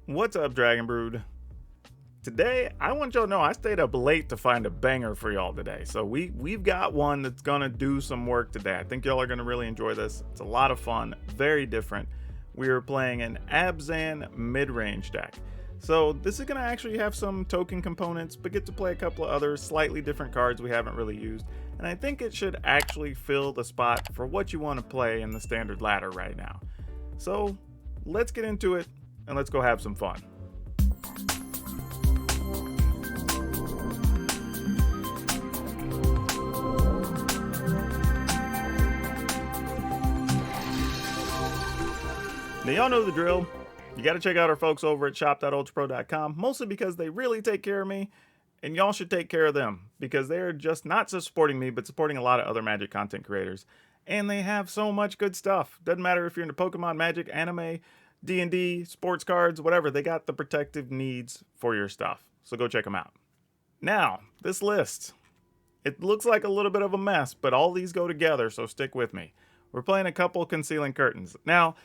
What's up, Dragon Brood? Today, I want y'all to know I stayed up late to find a banger for y'all today. So we've got one that's gonna do some work today. I think y'all are gonna really enjoy this. It's a lot of fun, very different. We are playing an Abzan Midrange deck. So this is gonna actually have some token components, but get to play a couple of other slightly different cards we haven't really used. And I think it should actually fill the spot for what you want to play in the standard ladder right now. So let's get into it and let's go have some fun. Now y'all know the drill. You got to check out our folks over at shop.ultrapro.com, mostly because they really take care of me, and y'all should take care of them, because they're just not just supporting me, but supporting a lot of other Magic content creators. And they have so much good stuff. Doesn't matter if you're into Pokemon, Magic, anime, D&D, sports cards, whatever, they got the protective needs for your stuff. So go check them out. Now, this list. It looks like a little bit of a mess, but all these go together, so stick with me. We're playing a couple Concealing Curtains. Now,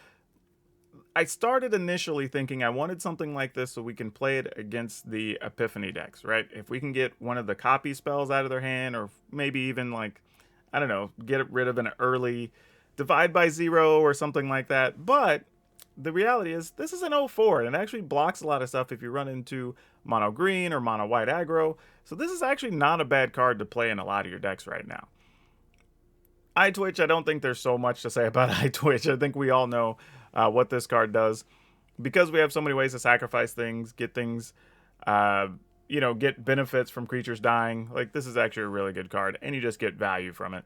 I started initially thinking I wanted something like this so we can play it against the Epiphany decks, right? If we can get one of the copy spells out of their hand, or maybe even like, I don't know, get rid of an early Divide by Zero or something like that. But the reality is this is an 0-4 and it actually blocks a lot of stuff if you run into mono green or mono white aggro. So this is actually not a bad card to play in a lot of your decks right now. Eye Twitch, I don't think there's so much to say about Eye Twitch. I think we all know what this card does. Because we have so many ways to sacrifice things, get things, get benefits from creatures dying. Like, this is actually a really good card, and you just get value from it.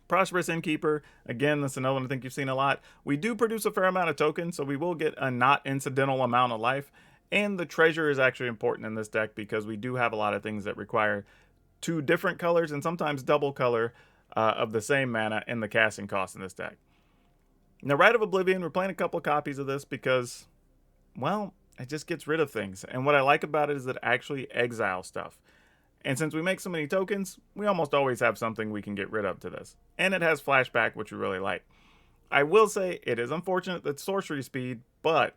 Prosperous Innkeeper, again, that's another one I think you've seen a lot. We do produce a fair amount of tokens, so we will get a not incidental amount of life. And the treasure is actually important in this deck because we do have a lot of things that require 2 different colors and sometimes double color of the same mana in the casting cost in this deck. Now, Rite of Oblivion, we're playing a couple copies of this because, well, it just gets rid of things. And what I like about it is that it actually exiles stuff. And since we make so many tokens, we almost always have something we can get rid of to this. And it has flashback, which we really like. I will say it is unfortunate that sorcery speed, but,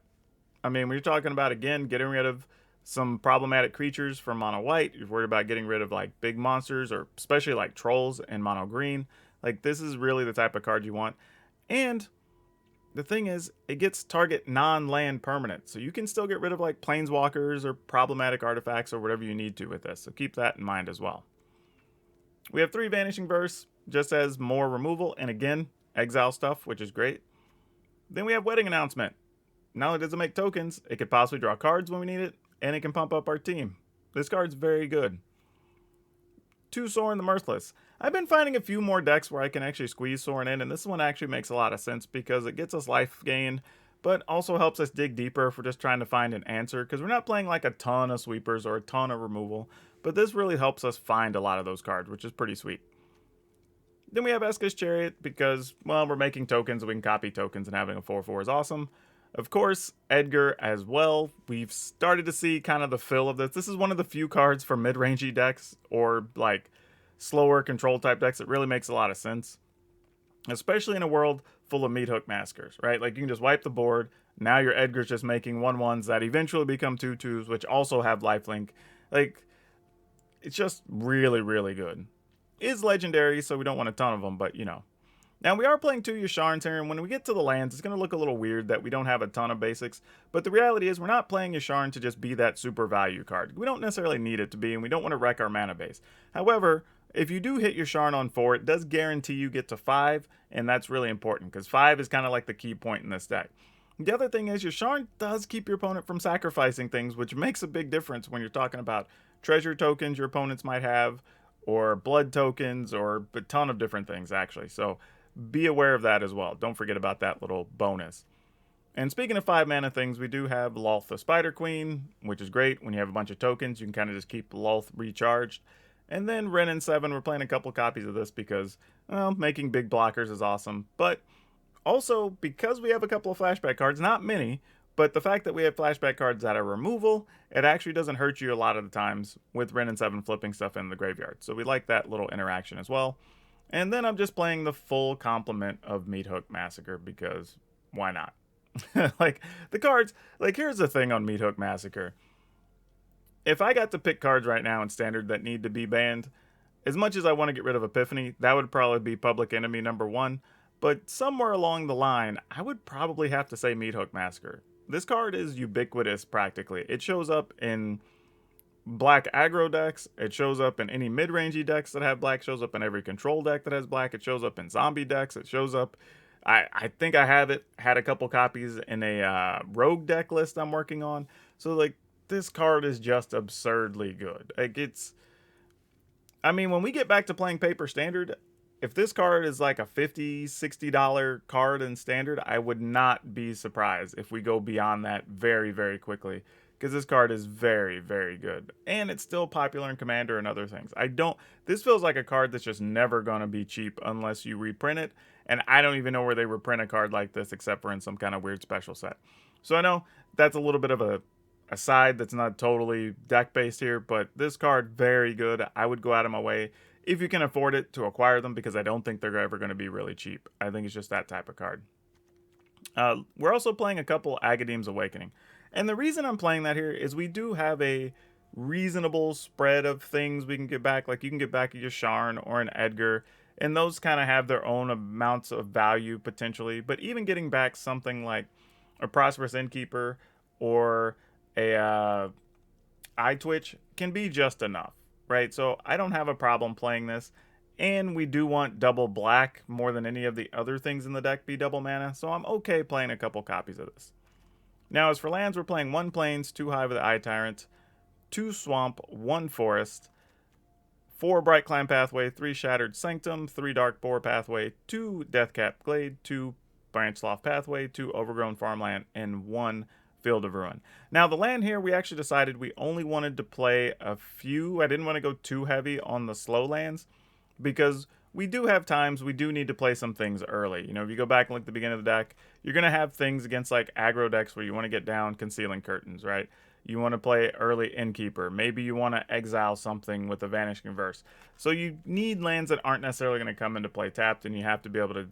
I mean, we're talking about, again, getting rid of some problematic creatures from mono white. You're worried about getting rid of, like, big monsters, or especially, like, trolls and mono green. Like, this is really the type of card you want. And the thing is, it gets target non-land permanent, so you can still get rid of like planeswalkers or problematic artifacts or whatever you need to with this, so keep that in mind as well. We have 3 Vanishing Verse, just as more removal, and again, exile stuff, which is great. Then we have Wedding Announcement. Not only does it make tokens, it could possibly draw cards when we need it, and it can pump up our team. This card's very good. 2 Sorin the Mirthless. I've been finding a few more decks where I can actually squeeze Sorin in, and this one actually makes a lot of sense because it gets us life gain, but also helps us dig deeper if we're just trying to find an answer, because we're not playing like a ton of sweepers or a ton of removal, but this really helps us find a lot of those cards, which is pretty sweet. Then we have Eska's Chariot because, well, we're making tokens, we can copy tokens, and having a 4/4 is awesome. Of course, Edgar as well. We've started to see kind of the fill of this. This is one of the few cards for mid-rangey decks or like slower control type decks that really makes a lot of sense, especially in a world full of Meat Hook Massacres, right? Like, you can just wipe the board. Now your Edgar's just making 1/1s that eventually become 2/2s, which also have lifelink. Like, it's just really, really good. Is legendary, so we don't want a ton of them, but you know. Now, we are playing 2 Yasharns here, and when we get to the lands, it's going to look a little weird that we don't have a ton of basics, but the reality is we're not playing Yasharn to just be that super value card. We don't necessarily need it to be, and we don't want to wreck our mana base. However, if you do hit Yasharn on 4, it does guarantee you get to 5, and that's really important, because 5 is kind of like the key point in this deck. The other thing is Yasharn does keep your opponent from sacrificing things, which makes a big difference when you're talking about treasure tokens your opponents might have, or blood tokens, or a ton of different things, actually. So be aware of that as well. Don't forget about that little bonus. And speaking of 5 mana things, we do have Lolth the Spider Queen, which is great. When you have a bunch of tokens, you can kind of just keep Lolth recharged. And then Wrenn and 7, we're playing a couple copies of this because, well, making big blockers is awesome. But also, because we have a couple of flashback cards, not many, but the fact that we have flashback cards that are removal, it actually doesn't hurt you a lot of the times with Wrenn and 7 flipping stuff in the graveyard. So we like that little interaction as well. And then I'm just playing the full complement of Meat Hook Massacre because why not? Like, the cards, like, here's the thing on Meat Hook Massacre. If I got to pick cards right now in Standard that need to be banned, as much as I want to get rid of Epiphany, that would probably be Public Enemy #1. But somewhere along the line, I would probably have to say Meat Hook Massacre. This card is ubiquitous practically. It shows up in black aggro decks. It shows up in any mid-rangey decks that have black. It shows up in every control deck that has black. It shows up in zombie decks. It shows up. I think I have it. Had a couple copies in a rogue deck list I'm working on. So like this card is just absurdly good. Like it's. I mean, when we get back to playing paper standard, if this card is like a $50, $60 card in standard, I would not be surprised if we go beyond that very, very quickly. Because this card is very, very good. And it's still popular in Commander and other things. This feels like a card that's just never going to be cheap unless you reprint it. And I don't even know where they reprint a card like this except for in some kind of weird special set. So I know that's a little bit of a side that's not totally deck based here, but this card, very good. I would go out of my way, if you can afford it, to acquire them because I don't think they're ever going to be really cheap. I think it's just that type of card. We're also playing a couple Agadeem's Awakening. And the reason I'm playing that here is we do have a reasonable spread of things we can get back. Like you can get back a Yasharn or an Edgar, and those kind of have their own amounts of value potentially. But even getting back something like a Prosperous Innkeeper or a eye twitch can be just enough, right? So I don't have a problem playing this, and we do want double black more than any of the other things in the deck be double mana, so I'm okay playing a couple copies of this. Now as for lands, we're playing 1 Plains, 2 Hive of the Eye Tyrant, 2 Swamp, 1 Forest, 4 Bright Climb Pathway, 3 Shattered Sanctum, 3 Dark Boar Pathway, 2 Deathcap Glade, 2 Branch Slough Pathway, 2 Overgrown Farmland, and 1 Field of Ruin. Now the land here, we actually decided we only wanted to play a few. I didn't want to go too heavy on the slow lands because we do have times we do need to play some things early. You know, if you go back and look at the beginning of the deck, you're going to have things against like aggro decks where you want to get down Concealing Curtains, right? You want to play early Innkeeper. Maybe you want to exile something with a Vanishing Verse. So you need lands that aren't necessarily going to come into play tapped, and you have to be able to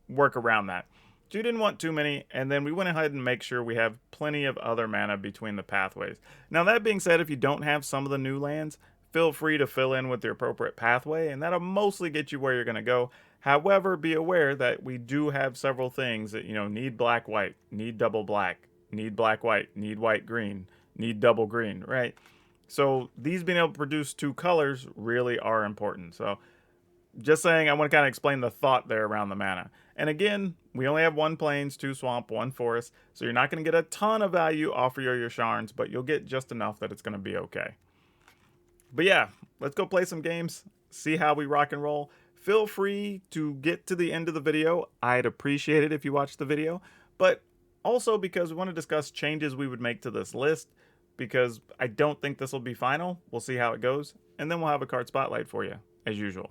work around that. So you didn't want too many, and then we went ahead and make sure we have plenty of other mana between the pathways. Now that being said, if you don't have some of the new lands, feel free to fill in with the appropriate pathway, and that'll mostly get you where you're going to go. However, be aware that we do have several things that, you know, need black-white, need double black, need black-white, need white-green, need double green, right? So these being able to produce 2 colors really are important. So just saying, I want to kind of explain the thought there around the mana. And again, we only have 1 Plains, 2 Swamp, 1 Forest, so you're not going to get a ton of value off of your Yasharns, but you'll get just enough that it's going to be okay. But yeah, let's go play some games, see how we rock and roll. Feel free to get to the end of the video. I'd appreciate it if you watched the video, but also because we want to discuss changes we would make to this list, because I don't think this will be final. We'll see how it goes, and then we'll have a card spotlight for you, as usual.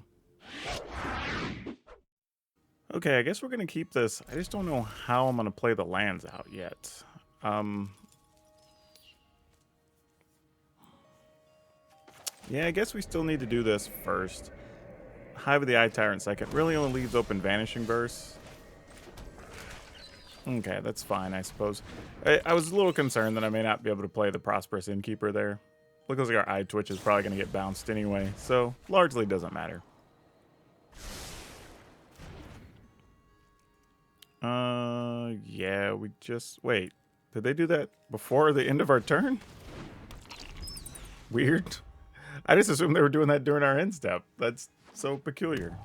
Okay, I guess we're going to keep this. I just don't know how I'm going to play the lands out yet. Yeah, I guess we still need to do this first. Hive of the Eye Tyrant second. Really only leaves open Vanishing Verse. Okay, that's fine, I suppose. I was a little concerned that I may not be able to play the Prosperous Innkeeper there. Looks like our Eye Twitch is probably going to get bounced anyway, so largely doesn't matter. Yeah, we just... Wait, did they do that before the end of our turn? Weird. I just assumed they were doing that during our end step. That's so peculiar.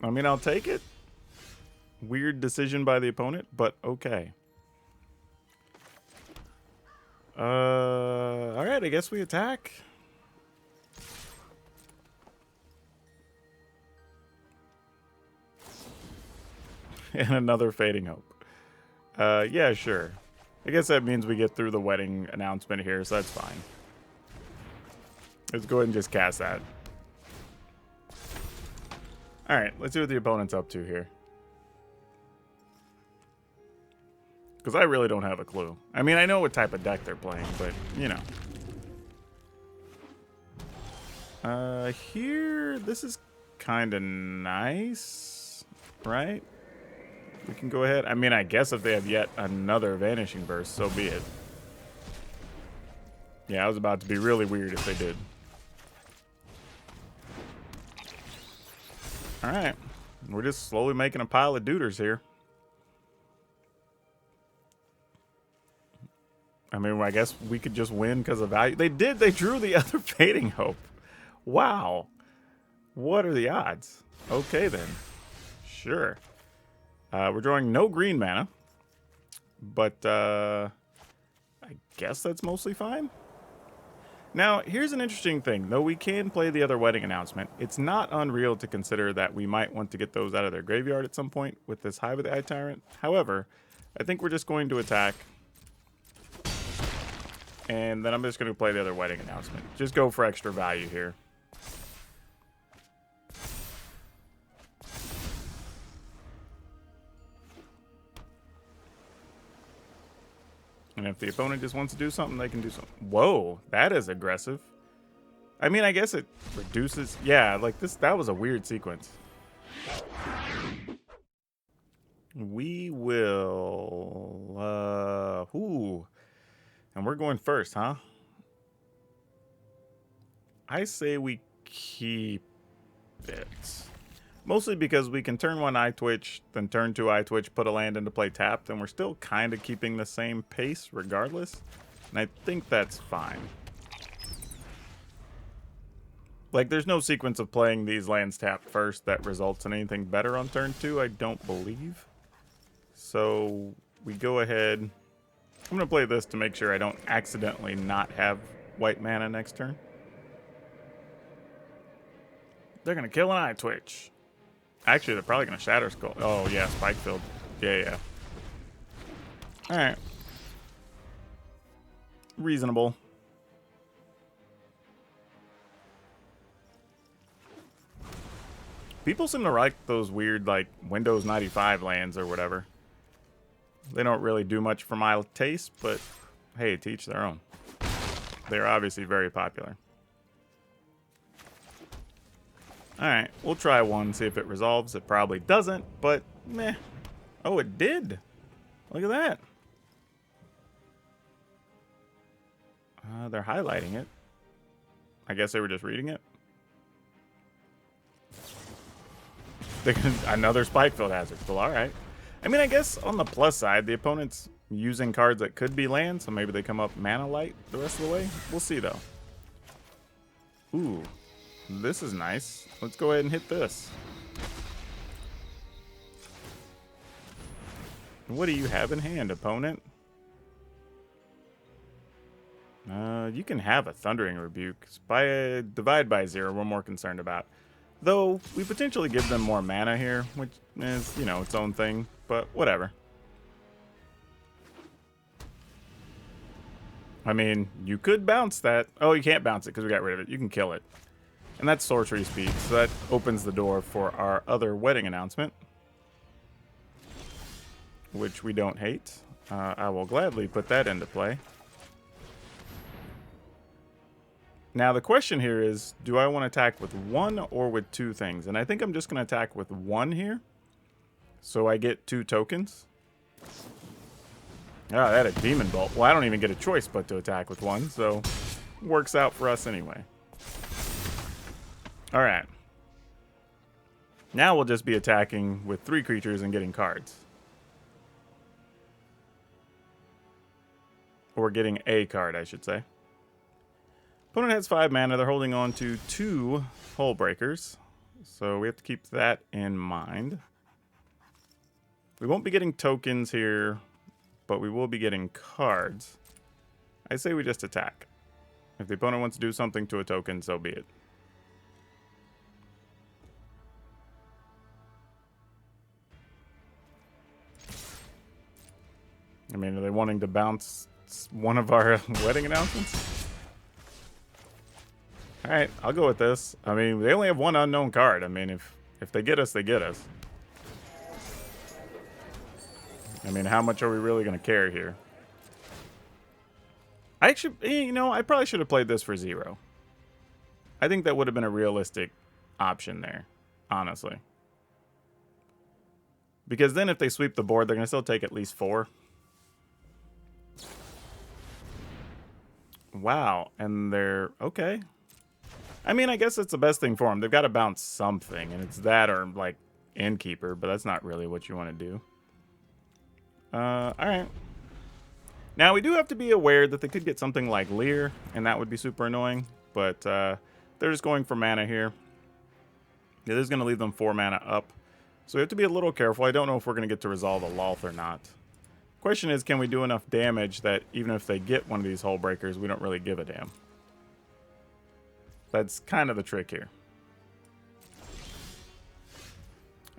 I mean, I'll take it. Weird decision by the opponent, but okay. Alright, I guess we attack. And another Fading Hope. Yeah, sure. I guess that means we get through the wedding announcement here, so that's fine. Let's go ahead and just cast that. Alright, let's see what the opponent's up to here. Because I really don't have a clue. I mean, I know what type of deck they're playing, but, you know. Here, this is kind of nice, right? We can go ahead. I mean, I guess if they have yet another Vanishing Burst, so be it. Yeah, I was about to be really weird if they did. Alright. We're just slowly making a pile of duders here. I mean, I guess we could just win because of value. They did. They drew the other Fading Hope. Wow. What are the odds? Okay, then. Sure. We're drawing no green mana. But, I guess that's mostly fine. Now, here's an interesting thing. Though we can play the other Wedding Announcement, it's not unreal to consider that we might want to get those out of their graveyard at some point with this Hive of the Eye Tyrant. However, I think we're just going to attack. And then I'm just going to play the other Wedding Announcement. Just go for extra value here. And if the opponent just wants to do something, they can do something. Whoa, that is aggressive. I mean, I guess it reduces. Yeah, like this. That was a weird sequence. We will. Ooh. And we're going first, huh? I say we keep it. Mostly because we can turn 1 Eye Twitch, then turn 2 Eye Twitch, put a land into play tapped, and we're still kind of keeping the same pace regardless. And I think that's fine. Like, there's no sequence of playing these lands tapped first that results in anything better on turn 2, I don't believe. So, we go ahead. I'm going to play this to make sure I don't accidentally not have white mana next turn. They're going to kill an Eye Twitch. Actually, they're probably going to Shatter Skull. Oh, yeah, Spikefield. Yeah. Alright. Reasonable. People seem to like those weird, like, Windows 95 lands or whatever. They don't really do much for my taste, but hey, to each their own. They're obviously very popular. Alright, we'll try one, see if it resolves. It probably doesn't, but meh. Oh, it did. Look at that. They're highlighting it. I guess they were just reading it. Another Spikefield Hazard. Well, alright. I mean, I guess on the plus side, the opponent's using cards that could be land, so maybe they come up mana light the rest of the way. We'll see, though. Ooh. This is nice. Let's go ahead and hit this. What do you have in hand, opponent? You can have a Thundering Rebuke. Divide by 0, we're more concerned about. Though, we potentially give them more mana here, which is, you know, its own thing. But, whatever. I mean, you could bounce that. Oh, you can't bounce it because we got rid of it. You can kill it. And that's sorcery speed, so that opens the door for our other Wedding Announcement, which we don't hate. I will gladly put that into play. Now, the question here is, do I want to attack with 1 or with 2 things? And I think I'm just going to attack with 1 here, so I get 2 tokens. Ah, that a Demon Bolt. Well, I don't even get a choice but to attack with 1, so works out for us anyway. Alright. Now we'll just be attacking with 3 creatures and getting cards. Or getting a card, I should say. Opponent has 5 mana. They're holding on to 2 Hull Breakers. So we have to keep that in mind. We won't be getting tokens here, but we will be getting cards. I say we just attack. If the opponent wants to do something to a token, so be it. I mean, are they wanting to bounce one of our Wedding Announcements? Alright, I'll go with this. I mean, they only have 1 unknown card. I mean, if they get us, they get us. I mean, how much are we really going to care here? I actually, you know, I probably should have played this for 0. I think that would have been a realistic option there, honestly. Because then if they sweep the board, they're going to still take at least 4. Wow, and they're... okay. I mean, I guess that's the best thing for them. They've got to bounce something, and it's that or, like, Innkeeper, but that's not really what you want to do. Alright. Now, we do have to be aware that they could get something like Leer, and that would be super annoying, but they're just going for mana here. It is going to leave them 4 mana up, so we have to be a little careful. I don't know if we're going to get to resolve a Lolth or not. Question is, can we do enough damage that even if they get one of these Hull Breakers, we don't really give a damn? That's kind of the trick here.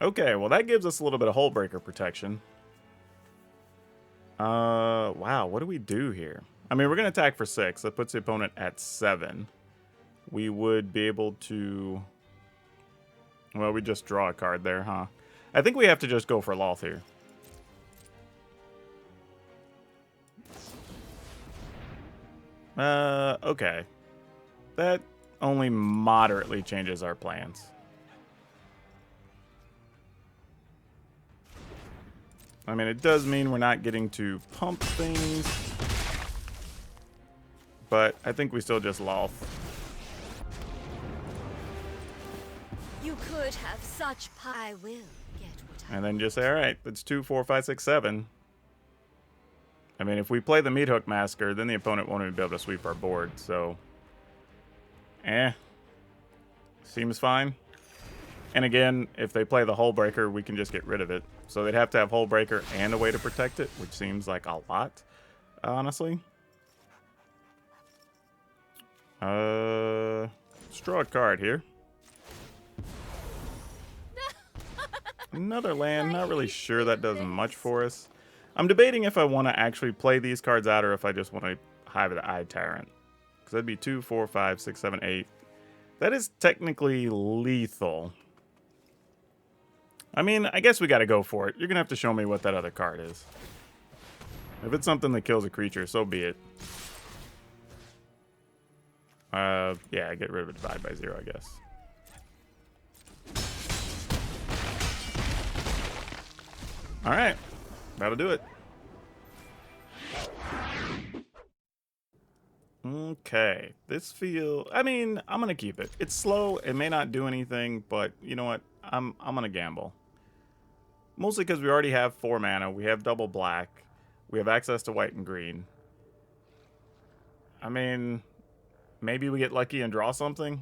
Okay, well that gives us a little bit of Hull Breaker protection. Wow, what do we do here? I mean, we're going to attack for 6. That puts the opponent at 7. We would be able to... well, we just draw a card there, huh? I think we have to just go for Lolth here. Okay. That only moderately changes our plans. I mean, it does mean we're not getting to pump things. But I think we still just Lolth. You could have such I will get what I And then just say, alright, that's 2, 4, 5, 6, 7. I mean, if we play the Meat Hook Massacre, then the opponent won't even be able to sweep our board, so... seems fine. And again, if they play the Hull Breaker, we can just get rid of it. So they'd have to have Hull Breaker and a way to protect it, which seems like a lot, honestly. Let's draw a card here. Another land, not really sure that does much for us. I'm debating if I want to actually play these cards out or if I just want to Hive of the Eye Tyrant. Because that'd be 2, 4, 5, 6, 7, 8. That is technically lethal. I mean, I guess we got to go for it. You're going to have to show me what that other card is. If it's something that kills a creature, so be it. Yeah, get rid of it, divide by 0, I guess. Alright. That'll do it. Okay. This I mean, I'm going to keep it. It's slow. It may not do anything, but you know what? I'm going to gamble. Mostly because we already have 4 mana. We have double black. We have access to white and green. I mean, maybe we get lucky and draw something.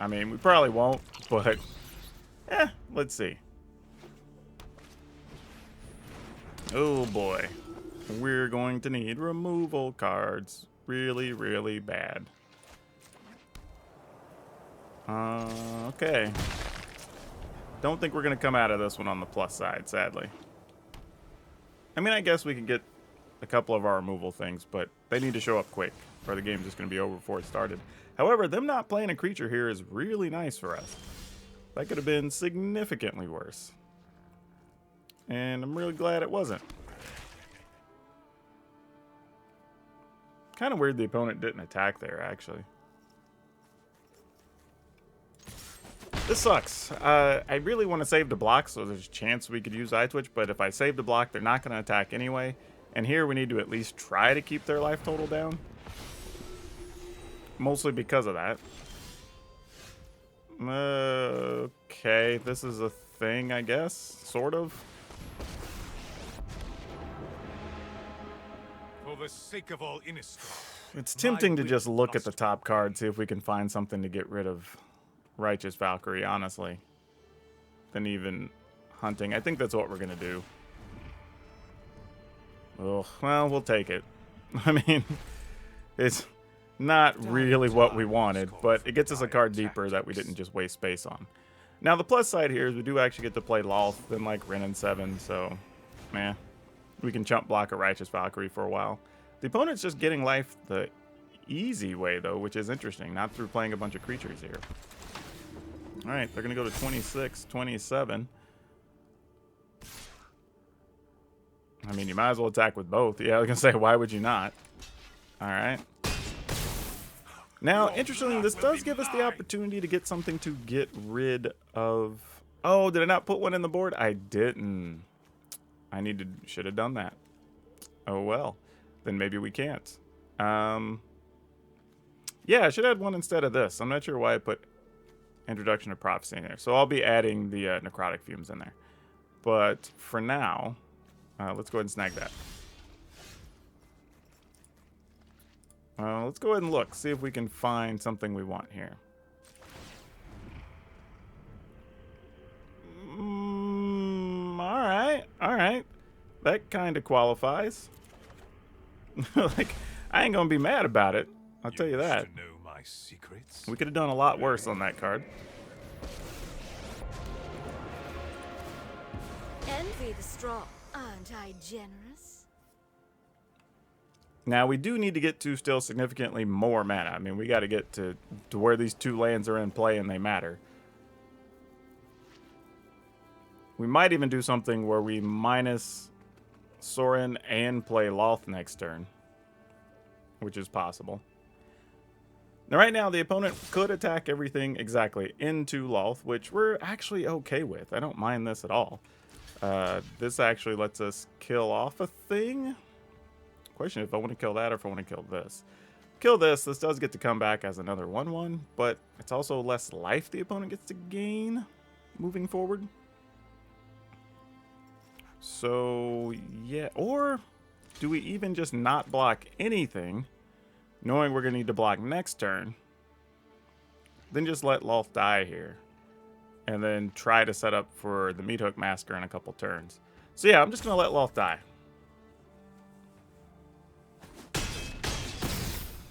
I mean, we probably won't, but let's see. Oh boy. We're going to need removal cards really, really bad. Okay. Don't think we're going to come out of this one on the plus side, sadly. I mean, I guess we can get a couple of our removal things, but they need to show up quick, or the game's just going to be over before it started. However, them not playing a creature here is really nice for us. That could have been significantly worse. And I'm really glad it wasn't. Kind of weird the opponent didn't attack there, actually. This sucks. I really want to save the block, so there's a chance we could use Eye Twitch, but if I save the block, they're not going to attack anyway. And here we need to at least try to keep their life total down. Mostly because of that. Okay, this is a thing, I guess. Sort of. For the sake of all Innistrad, It's tempting to just look at the top card, see if we can find something to get rid of Righteous Valkyrie, honestly. Than even hunting. I think that's what we're going to do. Ugh, well, we'll take it. I mean, it's not really what we wanted, but it gets us a card deeper that we didn't just waste space on. Now, the plus side here is we do actually get to play Lolth, then like Ren and 7, so, we can chump block a Righteous Valkyrie for a while. The opponent's just getting life the easy way, though, which is interesting, not through playing a bunch of creatures here. Alright, they're going to go to 26, 27. I mean, you might as well attack with both. Yeah, I was going to say, why would you not? Alright. Now, interestingly, this does give us the opportunity to get something to get rid of Oh, did I not put one in the board? I didn't. Should have done that. Oh well. Then maybe we can't. Yeah, I should add one instead of this. I'm not sure why I put Introduction to Prophecy in there. So I'll be adding the Necrotic Fumes in there. But for now, let's go ahead and snag that. Let's go ahead and look. See if we can find something we want here. Alright. That kind of qualifies. Like, I ain't gonna be mad about it. I'll tell you that. To know my secrets. We could have done a lot worse on that card. Envy the strong. Aren't I generous? Now, we do need to get to still significantly more mana. I mean, we got to get to where these two lands are in play and they matter. We might even do something where we minus Sorin and play Loth next turn, which is possible. Now, right now, the opponent could attack everything exactly into Loth, which we're actually okay with. I don't mind this at all. This actually lets us kill off a thing. Question if I want to kill that or if I want to kill this. Kill this. This does get to come back as another 1/1, but it's also less life the opponent gets to gain moving forward. So, yeah. Or do we even just not block anything, knowing we're going to need to block next turn, then just let Loth die here, and then try to set up for the Meathook Massacre in a couple turns. So, yeah, I'm just going to let Loth die.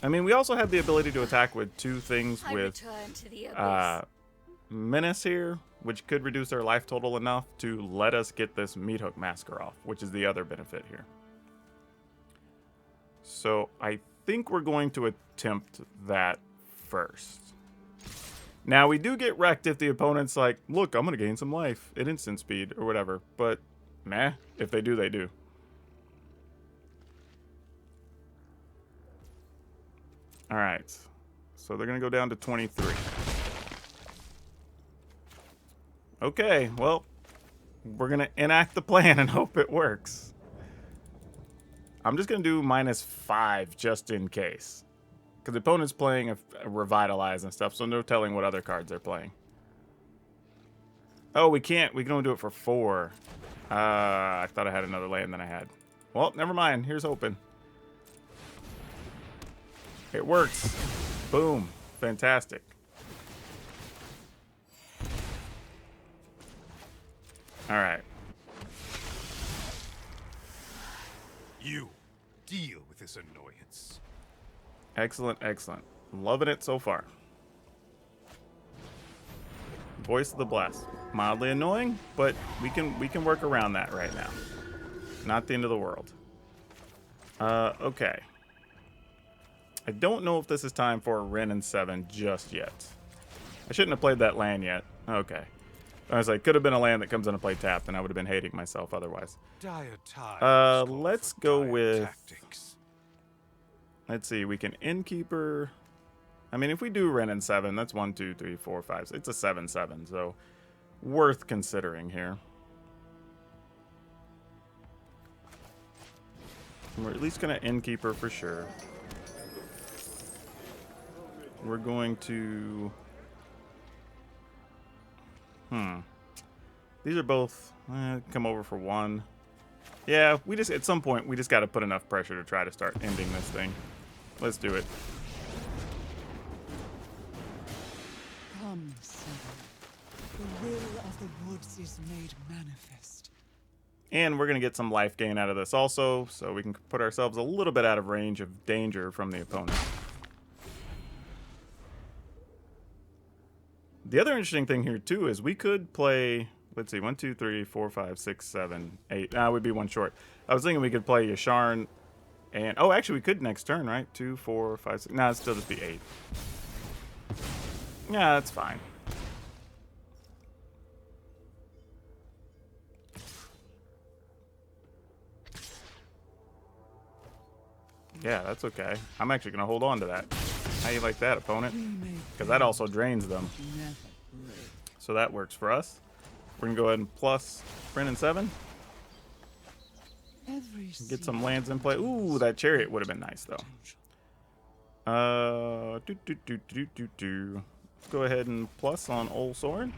I mean, we also have the ability to attack with two things with Menace here, which could reduce their life total enough to let us get this Meathook Massacre off, which is the other benefit here. So I think we're going to attempt that first. Now, we do get wrecked if the opponent's like, look, I'm going to gain some life at instant speed or whatever. But, meh, if they do, they do. All right. So they're going to go down to 23. Okay, well, we're going to enact the plan and hope it works. I'm just going to do -5 just in case. Because the opponent's playing a Revitalize and stuff, so no telling what other cards they're playing. Oh, we can't. We can only do it for 4. I thought I had another land than I had. Well, never mind. Here's hoping. It works. Boom. Fantastic. All right. You deal with this annoyance. Excellent, excellent. Loving it so far. Voice of the Blast. Mildly annoying, but we can work around that right now. Not the end of the world. Okay. I don't know if this is time for a Wrenn and 7 just yet. I shouldn't have played that land yet. Okay. I was like, could have been a land that comes into play tapped, and I would have been hating myself otherwise. Let's go with... Tactics. Let's see, we can Innkeeper... I mean, if we do Wrenn and 7, that's 1, 2, 3, 4, 5... It's a 7/7, so worth considering here. We're at least going to Innkeeper for sure. We're going to... These are both come over for 1. Yeah, we just at some point we just got to put enough pressure to try to start ending this thing. Let's do it. Come, son. The will of the woods is made manifest. And we're going to get some life gain out of this also, so we can put ourselves a little bit out of range of danger from the opponent. The other interesting thing here, too, is we could play... Let's see, 1, 2, 3, 4, 5, 6, 7, 8. We'd be 1 short. I was thinking we could play Yasharn and... Oh, actually, we could next turn, right? 2, 4, 5, 6... Nah, it'd still just be 8. Yeah, that's fine. Yeah, that's okay. I'm actually going to hold on to that. How you like that, opponent? Because that also drains them. So that works for us. We're going to go ahead and plus Brennan 7. Get some lands in play. Ooh, that chariot would have been nice, though. Let's go ahead and plus on Old Soren.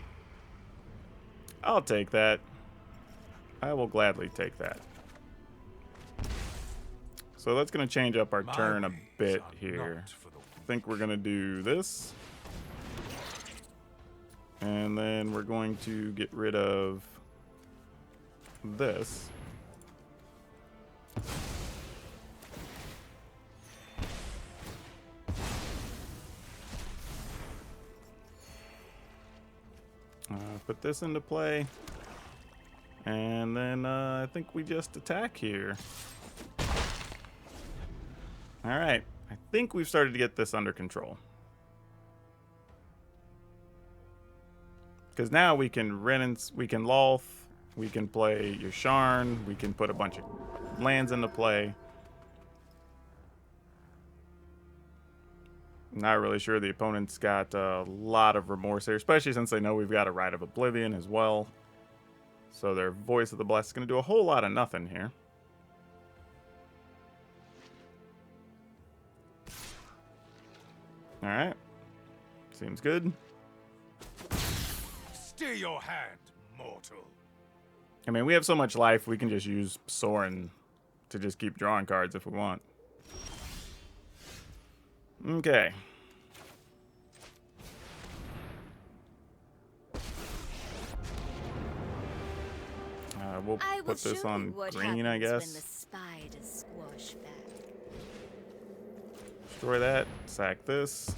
I'll take that. I will gladly take that. So that's going to change up our turn a bit here. I think we're going to do this. And then we're going to get rid of this. Put this into play. And then I think we just attack here. Alright. I think we've started to get this under control. Because now we can we can Lolth, we can play Yasharn, we can put a bunch of lands into play. Not really sure the opponent's got a lot of remorse here, especially since they know we've got a Rite of Oblivion as well. So their Voice of the Blessed is going to do a whole lot of nothing here. Alright. Seems good. Stay your hand, mortal. I mean, we have so much life, we can just use Soren to just keep drawing cards if we want. Okay. We'll put this on green, I guess. When the spiders squash back. Destroy that. Sack this.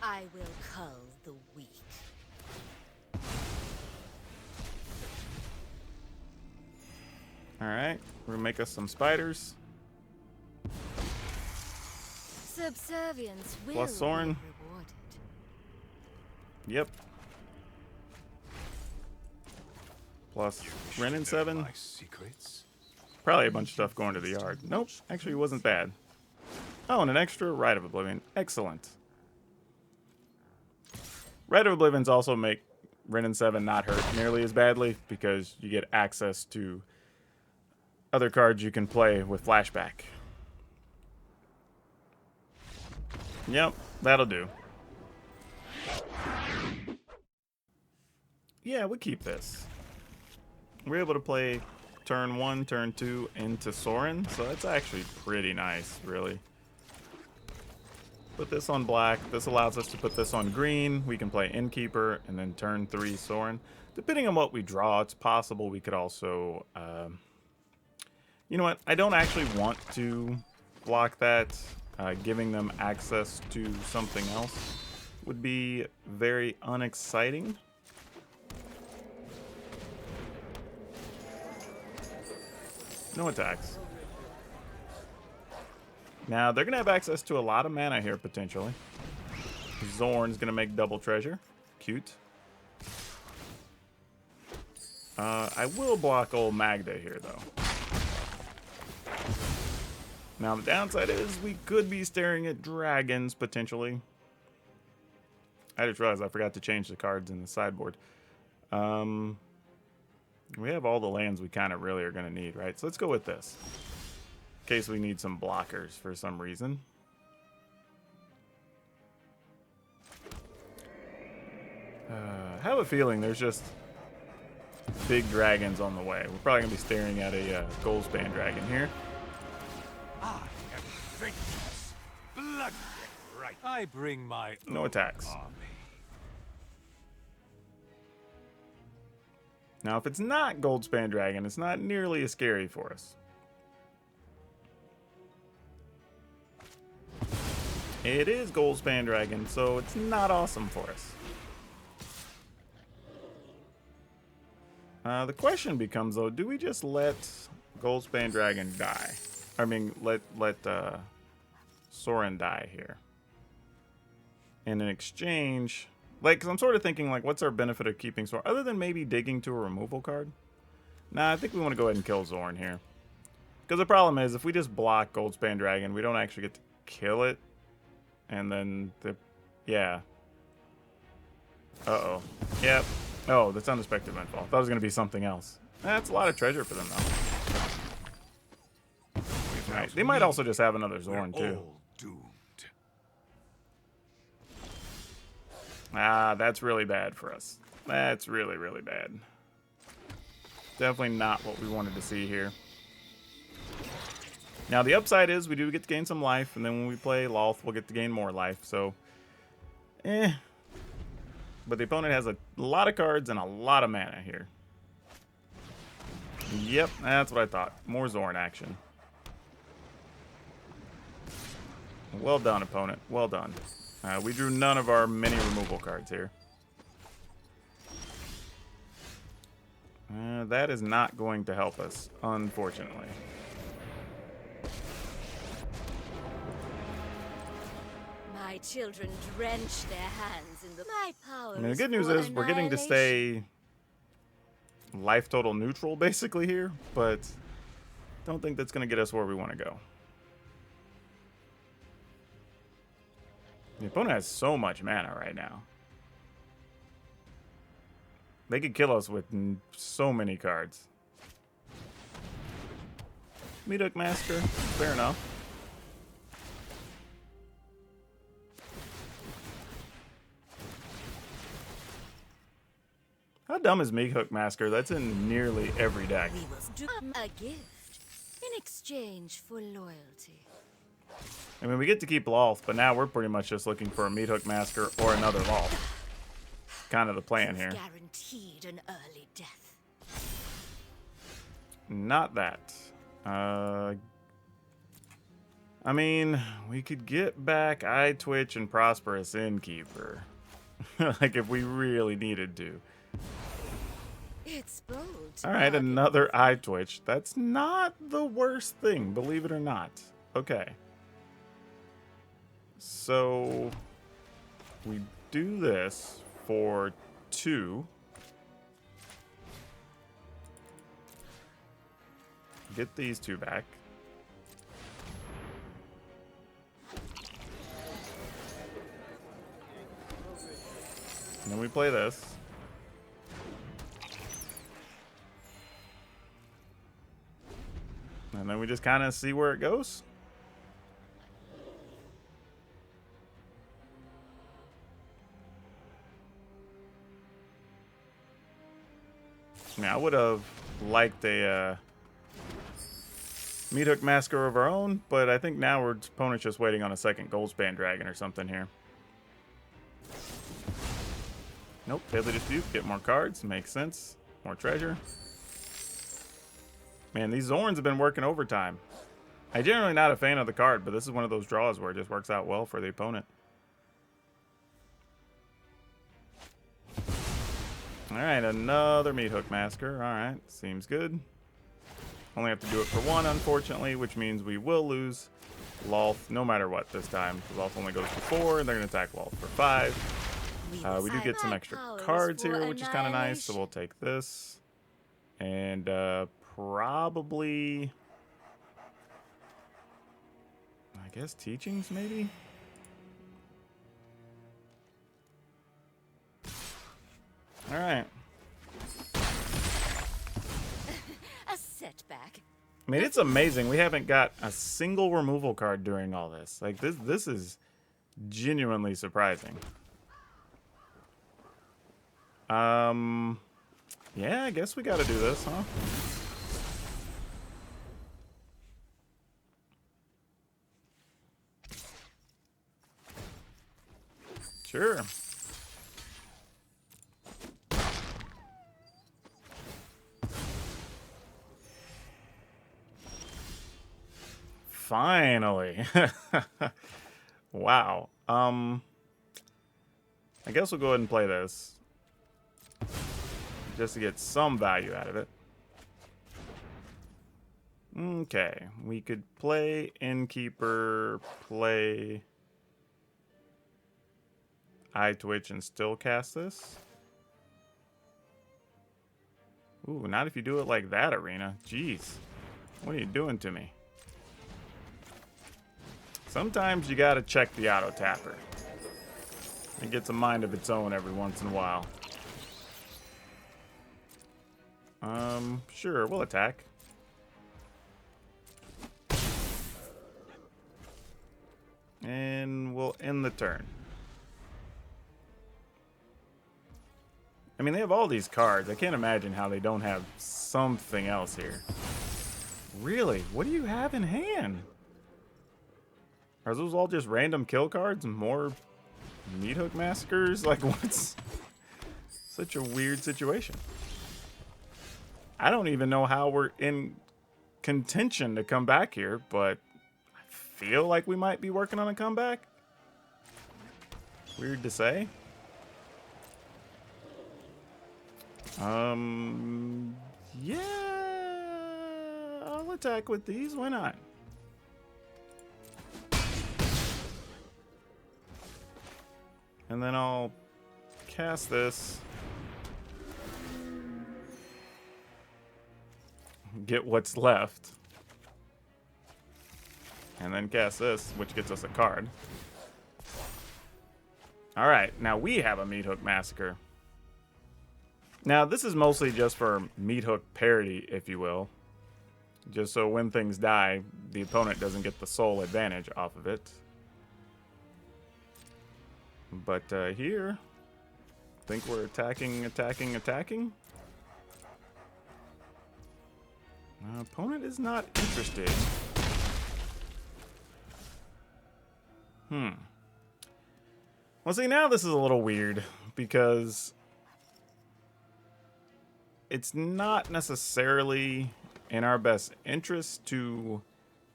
I will cull the weak. Alright, we're gonna make us some spiders. Subservience will Plus Soren. be rewarded. Yep. Plus Brennan 7. My secrets. Probably a bunch of stuff going to the yard. Nope, actually it wasn't bad. Oh, and an extra Rite of Oblivion. Excellent. Rite of Oblivions also make Brennan 7 not hurt nearly as badly because you get access to other cards you can play with flashback. Yep, that'll do. Yeah, we keep this. We're able to play turn 1, turn 2 into Soren, so that's actually pretty nice, really. Put this on black. This allows us to put this on green. We can play Innkeeper and then turn 3 Soren. Depending on what we draw, it's possible we could also... you know what? I don't actually want to block that. Giving them access to something else would be very unexciting. No attacks. Now, they're going to have access to a lot of mana here, potentially. Zorn's going to make double treasure. Cute. I will block old Magda here, though. Now, the downside is we could be staring at dragons, potentially. I just realized I forgot to change the cards in the sideboard. We have all the lands we kind of really are going to need, right? So let's go with this. In case we need some blockers for some reason. I have a feeling there's just big dragons on the way. We're probably going to be staring at a Goldspan dragon here. I am vengeance. Blood and right. I bring my No attacks. army. Now, if it's not Goldspan Dragon, it's not nearly as scary for us. It is Goldspan Dragon, so it's not awesome for us. The question becomes, though, do we just let Goldspan Dragon die? I mean, let Soren die here. And in exchange... Like, because I'm sort of thinking, like, what's our benefit of keeping Soren? Other than maybe digging to a removal card? Nah, I think we want to go ahead and kill Zorn here. Because the problem is, if we just block Goldspan Dragon, we don't actually get to kill it. And then the... Yeah. Uh-oh. Yep. Oh, that's unexpected windfall. Thought it was going to be something else. That's a lot of treasure for them, though. Right. They might also just have another Zorn, too. All doomed. Ah, that's really bad for us. That's really, really bad. Definitely not what we wanted to see here. Now, the upside is we do get to gain some life, and then when we play Lolth, we'll get to gain more life, so... But the opponent has a lot of cards and a lot of mana here. Yep, that's what I thought. More Zorn action. Well done, opponent. Well done. We drew none of our mini removal cards here. That is not going to help us, unfortunately. My children drench their hands in the my power. I mean, the good news is we're getting to stay life total neutral basically here, but don't think that's going to get us where we want to go. The opponent has so much mana right now. They could kill us with so many cards. Meathook Master, fair enough. How dumb is Meathook Master? That's in nearly every deck. We will do a gift in exchange for loyalty. I mean, we get to keep Lolth, but now we're pretty much just looking for a Meathook Master or another Lolth. Kind of the plan here. Guaranteed an early death. Not that. I mean, we could get back Eye Twitch and Prosperous Innkeeper. Like, if we really needed to. It's bold. Alright, another Eye Twitch. That's not the worst thing, believe it or not. Okay. So, we do this for 2. Get these 2 back. And then we play this. And then we just kind of see where it goes. I mean, I would have liked a Meathook Masker of our own, but I think now our opponent's just waiting on a second Goldspan Dragon or something here. Nope, Deadly Dispute, get more cards, makes sense. More treasure. Man, these Zorns have been working overtime. I'm generally not a fan of the card, but this is one of those draws where it just works out well for the opponent. Alright, another Meathook Masker. Alright, seems good. Only have to do it for 1, unfortunately, which means we will lose Lolth no matter what this time. Lolth only goes to 4, and they're going to attack Lolth for 5. We do get some extra cards here, which is kind of nice, so we'll take this. And probably... I guess Teachings, maybe? Alright. A setback. I mean, it's amazing. We haven't got a single removal card during all this. Like, this is genuinely surprising. Yeah, I guess we gotta do this, huh? Sure. Finally. Wow. I guess we'll go ahead and play this. Just to get some value out of it. Okay. We could play Innkeeper, play Eye Twitch, and still cast this. Ooh, not if you do it like that, Arena. Jeez. What are you doing to me? Sometimes you gotta check the auto tapper. It gets a mind of its own every once in a while. Sure, we'll attack. And we'll end the turn. I mean, they have all these cards. I can't imagine how they don't have something else here. Really? What do you have in hand? Are those all just random kill cards and more meat hook massacres? Like, what's such a weird situation? I don't even know how we're in contention to come back here, but I feel like we might be working on a comeback. Weird to say. Yeah, I'll attack with these. Why not? And then I'll cast this. Get what's left. And then cast this, which gets us a card. Alright, now we have a Meat Hook Massacre. Now, this is mostly just for Meat Hook parity, if you will. Just so when things die, the opponent doesn't get the sole advantage off of it. But here, I think we're attacking. Opponent is not interested. Well, see, now this is a little weird because it's not necessarily in our best interest to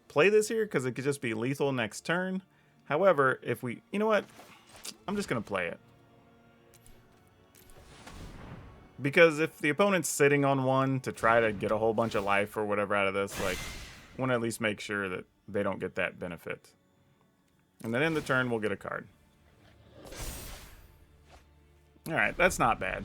play this here because it could just be lethal next turn. However, if we, you know what? I'm just going to play it. Because if the opponent's sitting on one to try to get a whole bunch of life or whatever out of this, like, I want to at least make sure that they don't get that benefit. And then in the turn, we'll get a card. Alright, that's not bad.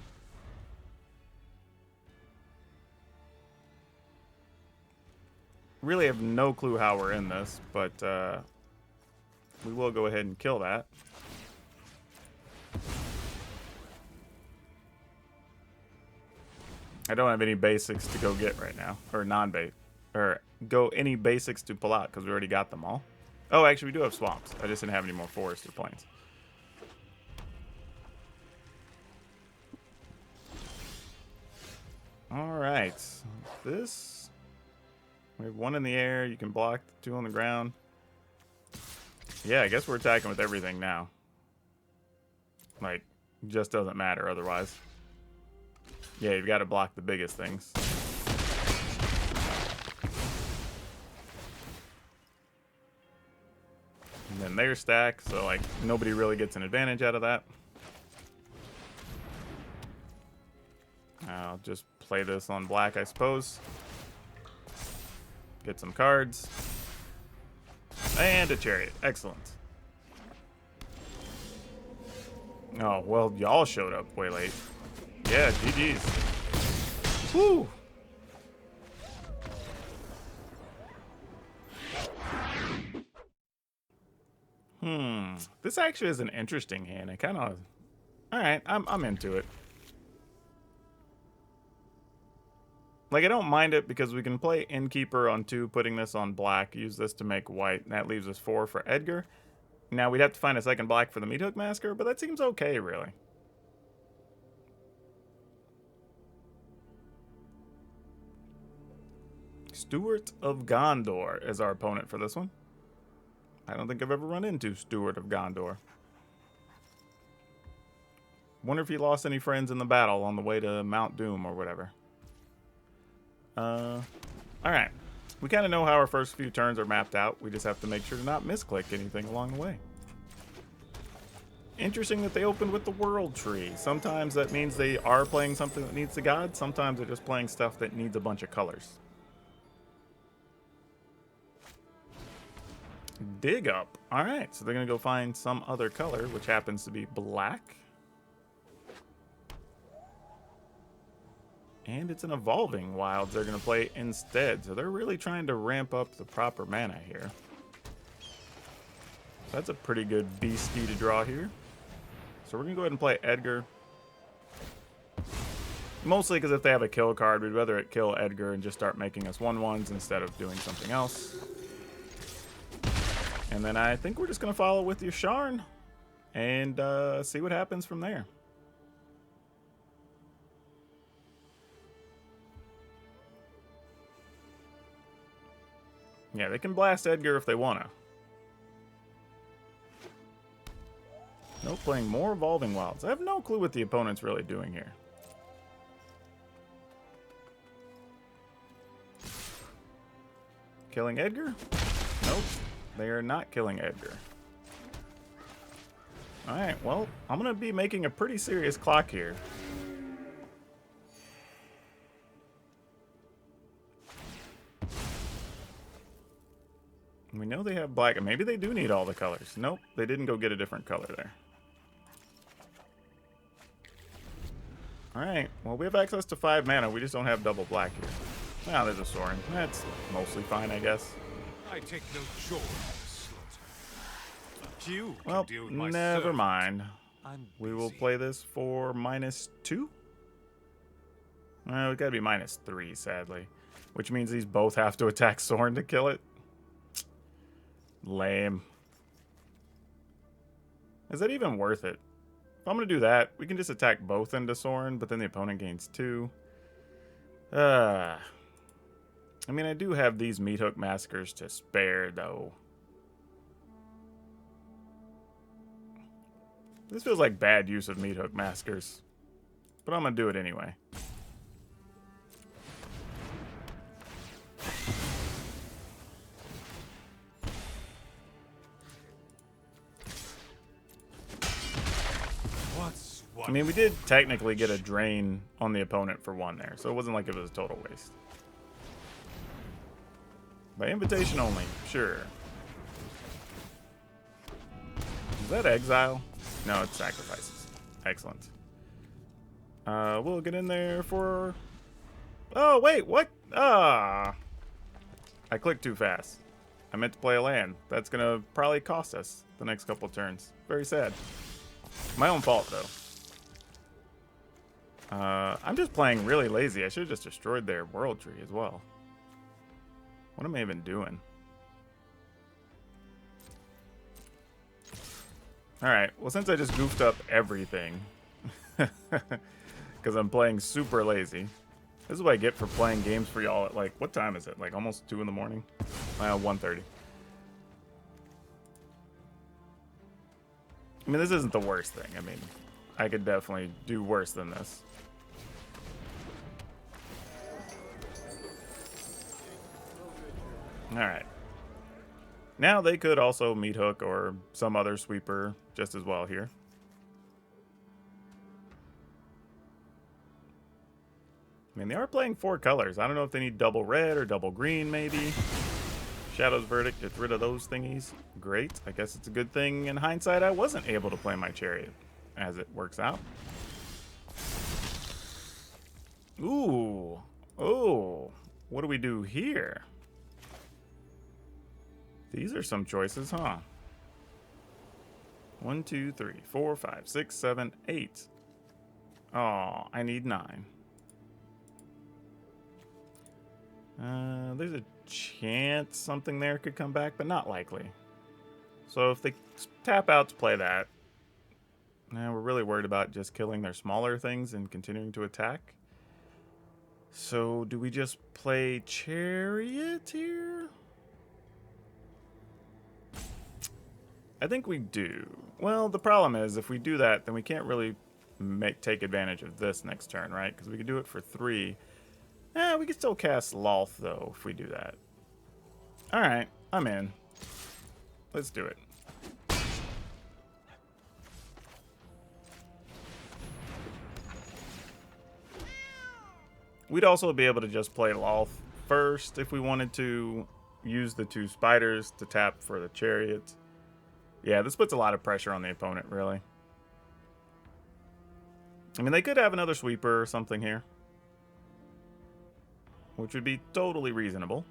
Really have no clue how we're in this, but we will go ahead and kill that. I don't have any basics to go get right now, or non-bait, or go any basics to pull out because we already got them all. Oh, actually, we do have swamps. I just didn't have any more forests or plains. All right, this we have one in the air. You can block two on the ground. Yeah, I guess we're attacking with everything now. Like, just doesn't matter otherwise. Yeah, you've got to block the biggest things. And then they're stacked, so like nobody really gets an advantage out of that. I'll just play this on black, I suppose. Get some cards. And a chariot. Excellent. Oh, well, y'all showed up way late. Yeah, GG's. Woo! This actually is an interesting hand. I kind of... Alright, I'm into it. Like, I don't mind it because we can play Innkeeper on 2, putting this on black, use this to make white, and that leaves us 4 for Edgar. Now, we'd have to find a second black for the Meat Hook Massacre, but that seems okay, really. Steward of Gondor is our opponent for this one. I don't think I've ever run into Steward of Gondor. Wonder if he lost any friends in the battle on the way to Mount Doom or whatever. Alright. We kind of know how our first few turns are mapped out. We just have to make sure to not misclick anything along the way. Interesting that they opened with the World Tree. Sometimes that means they are playing something that needs the god. Sometimes they're just playing stuff that needs a bunch of colors. Dig up. Alright, so they're going to go find some other color, which happens to be black. And it's an Evolving Wilds they're going to play instead. So they're really trying to ramp up the proper mana here. That's a pretty good beastie to draw here. So we're going to go ahead and play Edgar. Mostly because if they have a kill card, we'd rather it kill Edgar and just start making us 1/1s instead of doing something else. And then I think we're just going to follow with Yasharn and see what happens from there. Yeah, they can blast Edgar if they want to. Nope, playing more Evolving Wilds. I have no clue what the opponent's really doing here. Killing Edgar? Nope, they are not killing Edgar. Alright, well, I'm going to be making a pretty serious clock here. We know they have black. Maybe they do need all the colors. Nope, they didn't go get a different color there. Alright, well, we have access to 5 mana. We just don't have double black here. Ah, there's a Sorin. That's mostly fine, I guess. I take no joy in the slaughter. Few can Well, deal with my never servant. mind. I'm We will busy. play this for -2. We gotta be -3, sadly. Which means these both have to attack Sorin to kill it. Lame. Is that even worth it? If I'm gonna do that, we can just attack both into Sorin, but then the opponent gains 2. I mean, I do have these Meat Hook Massacres to spare, though. This feels like bad use of Meat Hook Massacres, but I'm gonna do it anyway. I mean, we did technically get a drain on the opponent for 1 there, so it wasn't like it was a total waste. By invitation only, sure. Is that exile? No, it's sacrifices. Excellent. We'll get in there for... Oh, wait, what? I clicked too fast. I meant to play a land. That's gonna probably cost us the next couple of turns. Very sad. My own fault, though. I'm just playing really lazy. I should have just destroyed their world tree as well. What am I even doing? Alright, well, since I just goofed up everything, because I'm playing super lazy, this is what I get for playing games for y'all at, like, what time is it? Like, almost 2 in the morning? 1:30. I mean, this isn't the worst thing. I mean, I could definitely do worse than this. Alright. Now they could also Meat Hook or some other sweeper just as well here. I mean, they are playing 4 colors. I don't know if they need double red or double green, maybe. Shadow's Verdict gets rid of those thingies. Great. I guess it's a good thing in hindsight I wasn't able to play my Chariot, as it works out. Ooh. Oh. What do we do here? These are some choices, huh? 1, 2, 3, 4, 5, 6, 7, 8. Oh, I need 9. There's a chance something there could come back, but not likely. So if they tap out to play that, we're really worried about just killing their smaller things and continuing to attack. So do we just play Chariot here? I think we do. Well, the problem is if we do that, then we can't really take advantage of this next turn, right? Because we could do it for 3. We can still cast Lolth, though, if we do that. Alright, I'm in. Let's do it. We'd also be able to just play Lolth first if we wanted to use the 2 spiders to tap for the Chariot. Yeah, this puts a lot of pressure on the opponent, really. I mean, they could have another sweeper or something here, which would be totally reasonable.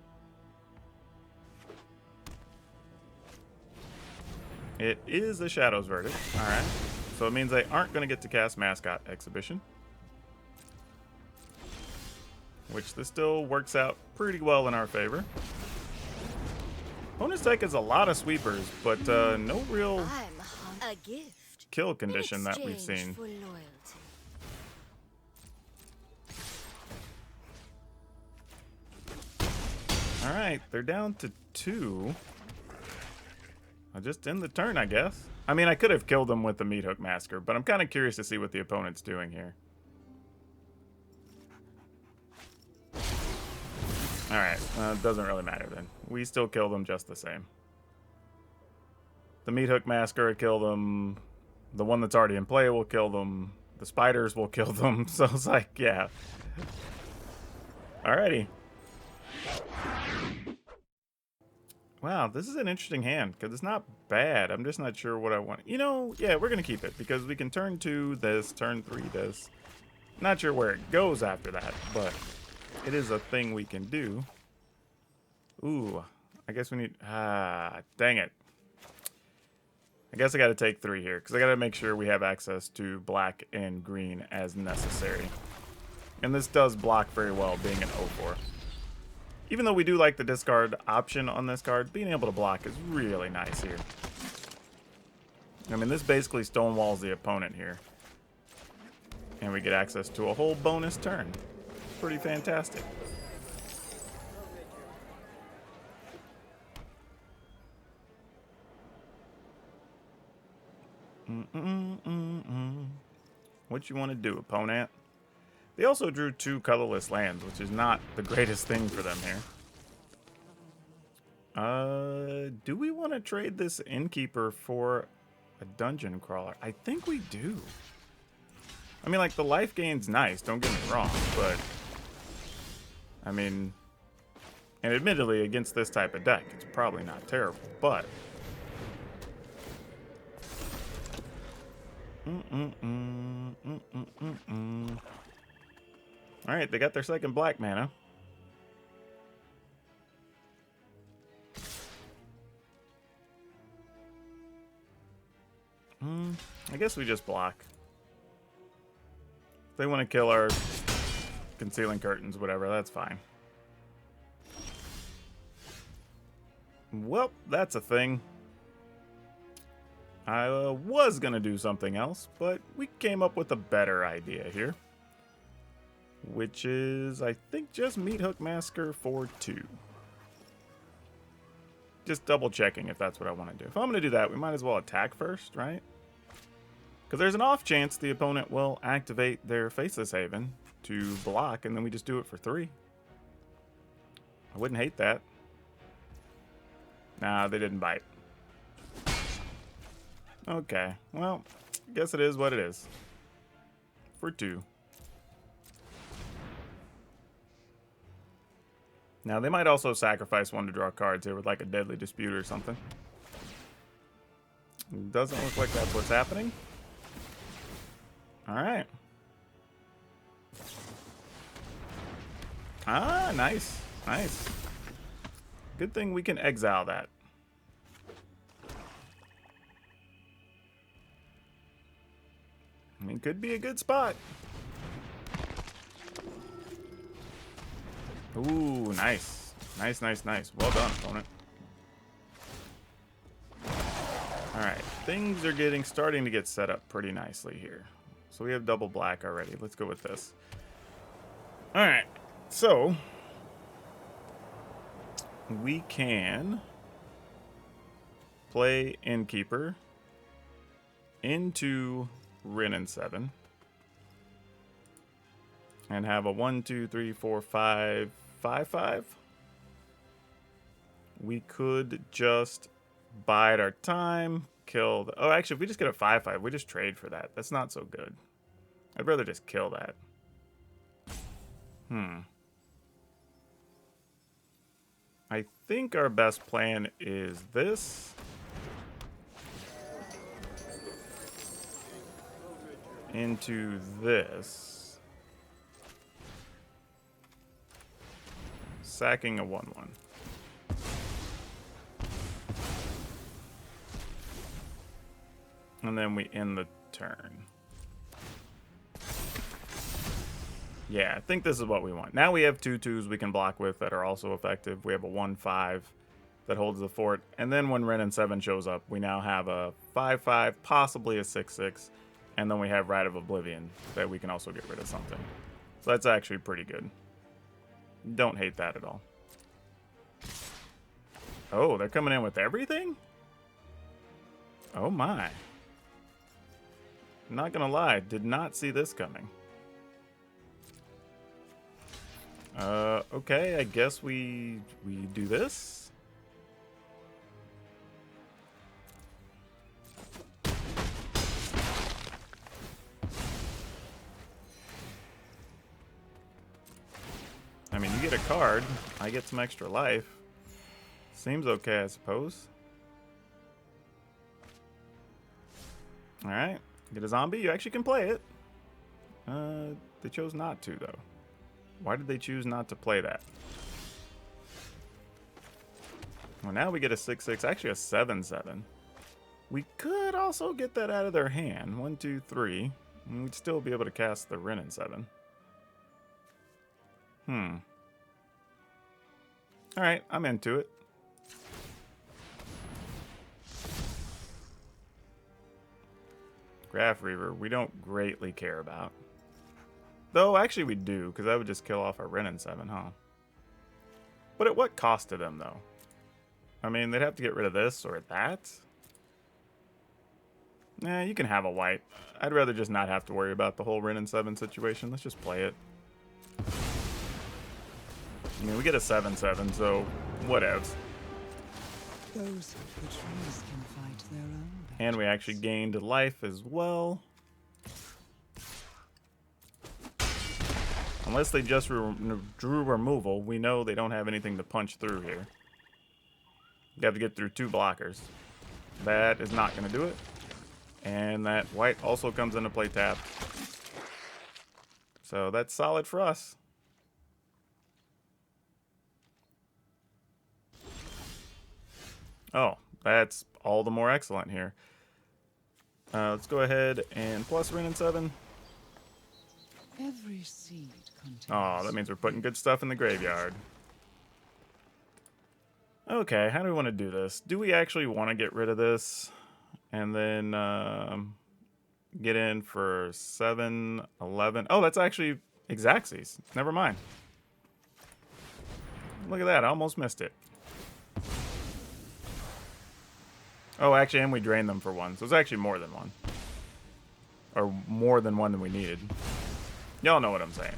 It is a Shadow's Verdict. Alright. So it means they aren't going to get to cast Mascot Exhibition. Which this still works out pretty well in our favor. Opponent's deck is a lot of sweepers, but no real A gift kill in condition that we've exchange seen. for loyalty. Alright, they're down to 2. I'll just end the turn, I guess. I mean, I could have killed them with the Meat Hook Masker, but I'm kind of curious to see what the opponent's doing here. Alright, it doesn't really matter then. We still kill them just the same. The Meat Hook Masker will kill them. The one that's already in play will kill them. The spiders will kill them. So it's like, yeah. Alrighty. Wow, this is an interesting hand, because it's not bad. I'm just not sure what I want. You know, yeah, we're going to keep it, because we can turn 2 this, turn 3 this. Not sure where it goes after that, but it is a thing we can do. Ooh, I guess we need... dang it. I guess I got to take 3 here, because I got to make sure we have access to black and green as necessary. And this does block very well, being an 0-4. Even though we do like the discard option on this card, being able to block is really nice here. I mean, this basically stonewalls the opponent here. And we get access to a whole bonus turn. Pretty fantastic. What you want to do, opponent? They also drew 2 colorless lands, which is not the greatest thing for them here. Do we want to trade this Innkeeper for a Dungeon Crawler? I think we do. I mean, like, the life gain's nice, don't get me wrong, but... I mean... And admittedly, against this type of deck, it's probably not terrible, but... Alright, they got their second black mana. I guess we just block. If they want to kill our Concealing Curtains, whatever, that's fine. Well, that's a thing. I was going to do something else, but we came up with a better idea here. Which is, I think, just Meat Hook Masker for 2. Just double checking if that's what I want to do. If I'm going to do that, we might as well attack first, right? Because there's an off chance the opponent will activate their Faceless Haven to block, and then we just do it for 3. I wouldn't hate that. Nah, they didn't bite. Okay, well, I guess it is what it is. For 2. Now, they might also sacrifice 1 to draw cards here with like a Deadly Dispute or something. Doesn't look like that's what's happening. Alright. Ah, nice. Nice. Good thing we can exile that. I mean, could be a good spot. Ooh, nice. Nice, nice, nice. Well done, opponent. Alright, things are starting to get set up pretty nicely here. So we have double black already. Let's go with this. Alright, so we can play Innkeeper into Rin and 7. And have a 1, 2, 3, 4, 5, 5, 5. We could just bide our time, kill the... Oh, actually, if we just get a 5/5, we just trade for that. That's not so good. I'd rather just kill that. I think our best plan is this. Into this. Sacking a 1/1. And then we end the turn. Yeah, I think this is what we want. Now we have 2/2s we can block with that are also effective. We have a 1/5 that holds the fort. And then when Wrenn and 7 shows up, we now have a 5/5, possibly a 6/6. And then we have Rite of Oblivion that we can also get rid of something. So that's actually pretty good. Don't hate that at all. Oh, they're coming in with everything? Oh my. Not gonna lie, did not see this coming. Okay, I guess we do this. I mean, you get a card, I get some extra life. Seems okay, I suppose. Alright, get a zombie, you actually can play it. They chose not to, though. Why did they choose not to play that? Well, now we get a 6/6, actually a 7/7. We could also get that out of their hand. 1, 2, 3. And we'd still be able to cast the Wrenn and 7. Alright, I'm into it. Graph Reaver, we don't greatly care about. Though, actually we do, because that would just kill off our Wrenn and 7, huh? But at what cost to them, though? I mean, they'd have to get rid of this or that. Nah, you can have a white. I'd rather just not have to worry about the whole Wrenn and 7 situation. Let's just play it. I mean, we get a 7/7, so whatevs. Those the trees can fight their own battles. And we actually gained life as well. Unless they just drew removal, we know they don't have anything to punch through here. You have to get through 2 blockers. That is not going to do it. And that white also comes into play tapped. So that's solid for us. Oh, that's all the more excellent here. Let's go ahead and plus Wrenn and 7. Every seed contains. Oh, that means we're putting good stuff in the graveyard. Okay, how do we want to do this? Do we actually want to get rid of this? And then get in for 7, 11. Oh, that's actually Xaxes. Never mind. Look at that, I almost missed it. Oh, actually, and we drained them for 1. So it's actually more than 1. Or more than 1 than we needed. Y'all know what I'm saying.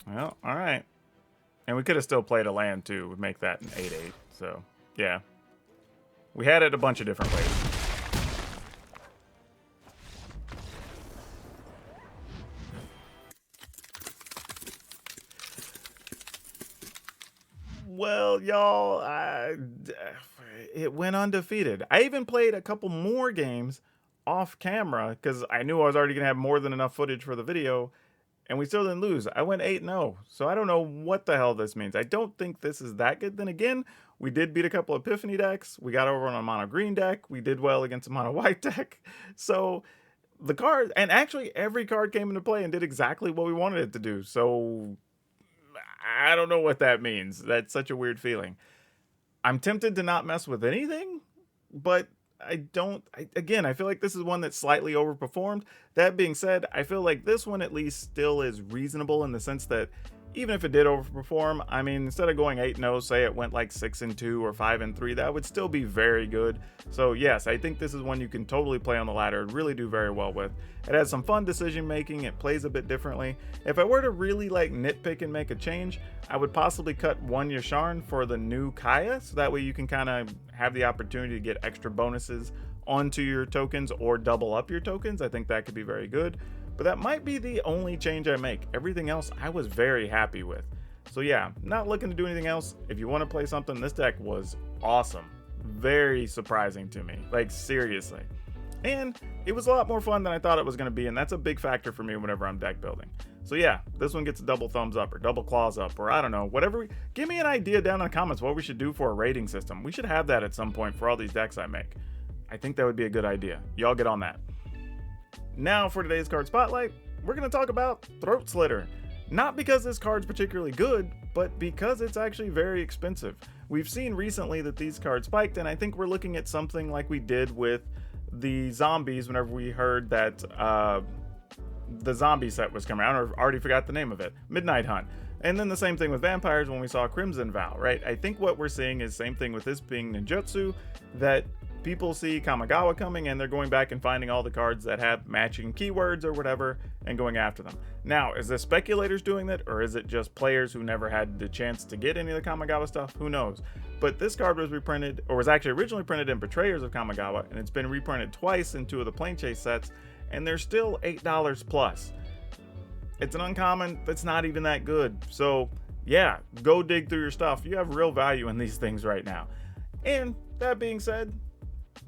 Well, alright. And we could have still played a land, too. Would make that an 8/8. So, yeah. We had it a bunch of different ways. Well, y'all, it went undefeated. I even played a couple more games off camera because I knew I was already going to have more than enough footage for the video, and we still didn't lose. I went 8-0, so I don't know what the hell this means. I don't think this is that good. Then again, we did beat a couple Epiphany decks. We got over on a mono green deck. We did well against a mono white deck. So the card, and actually every card came into play and did exactly what we wanted it to do. So I don't know what that means. That's such a weird feeling. I'm tempted to not mess with anything, but again, I feel like this is one that slightly overperformed. That being said, I feel like this one at least still is reasonable in the sense that even if it did overperform, I mean, instead of going 8-0, say it went like 6-2 or 5-3, that would still be very good. So yes, I think this is one you can totally play on the ladder and really do very well with. It has some fun decision making, it plays a bit differently. If I were to really like nitpick and make a change, I would possibly cut 1 Yasharn for the new Kaya, so that way you can kind of have the opportunity to get extra bonuses onto your tokens or double up your tokens. I think that could be very good. But that might be the only change I make. Everything else I was very happy with. So yeah, not looking to do anything else. If you want to play something, this deck was awesome. Very surprising to me. Like, seriously. And it was a lot more fun than I thought it was going to be, and that's a big factor for me whenever I'm deck building. So yeah, this one gets a double thumbs up or double claws up, or I don't know, whatever. Give me an idea down in the comments what we should do for a rating system. We should have that at some point for all these decks I make. I think that would be a good idea. Y'all get on that. Now for today's card spotlight, we're going to talk about Throat Slitter. Not because this card's particularly good, but because it's actually very expensive. We've seen recently that these cards spiked, and I think we're looking at something like we did with the zombies whenever we heard that the zombie set was coming out, or already forgot the name of it, Midnight Hunt. And then the same thing with vampires when we saw Crimson Vow, right? I think what we're seeing is same thing with this being ninjutsu, that people see Kamigawa coming and they're going back and finding all the cards that have matching keywords or whatever and going after them. Now, is this speculators doing that, or is it just players who never had the chance to get any of the Kamigawa stuff? Who knows? But this card was reprinted, or was actually originally printed in Betrayers of Kamigawa, and it's been reprinted twice in 2 of the Plane Chase sets, and they're still $8 plus. It's an uncommon that's not even that good. So yeah, go dig through your stuff. You have real value in these things right now. And that being said,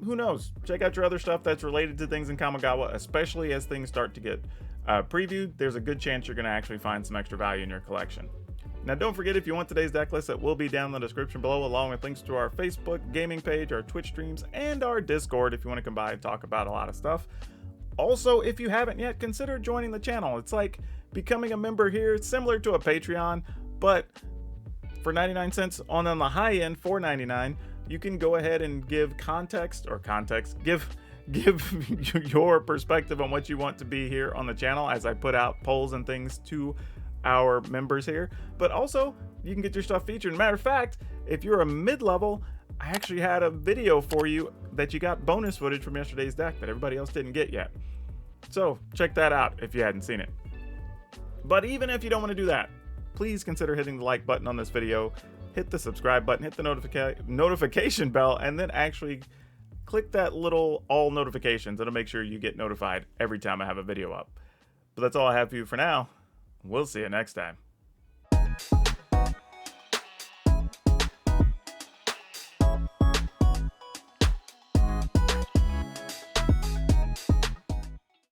who knows? Check out your other stuff that's related to things in Kamigawa, especially as things start to get previewed. There's a good chance you're going to actually find some extra value in your collection. Now, don't forget, if you want today's deck list, it will be down in the description below, along with links to our Facebook gaming page, our Twitch streams, and our Discord if you want to come by and talk about a lot of stuff. Also, if you haven't yet, consider joining the channel. It's like becoming a member here. It's similar to a Patreon, but for 99 cents on the high end, $4.99, you can go ahead and give give your perspective on what you want to be here on the channel as I put out polls and things to our members here. But also, you can get your stuff featured. Matter of fact, if you're a mid-level, I actually had a video for you that you got bonus footage from yesterday's deck that everybody else didn't get yet. So check that out if you hadn't seen it. But even if you don't want to do that, please consider hitting the like button on this video, hit the subscribe button, hit the notification bell, and then actually click that little all notifications. It'll make sure you get notified every time I have a video up. But that's all I have for you for now. We'll see you next time.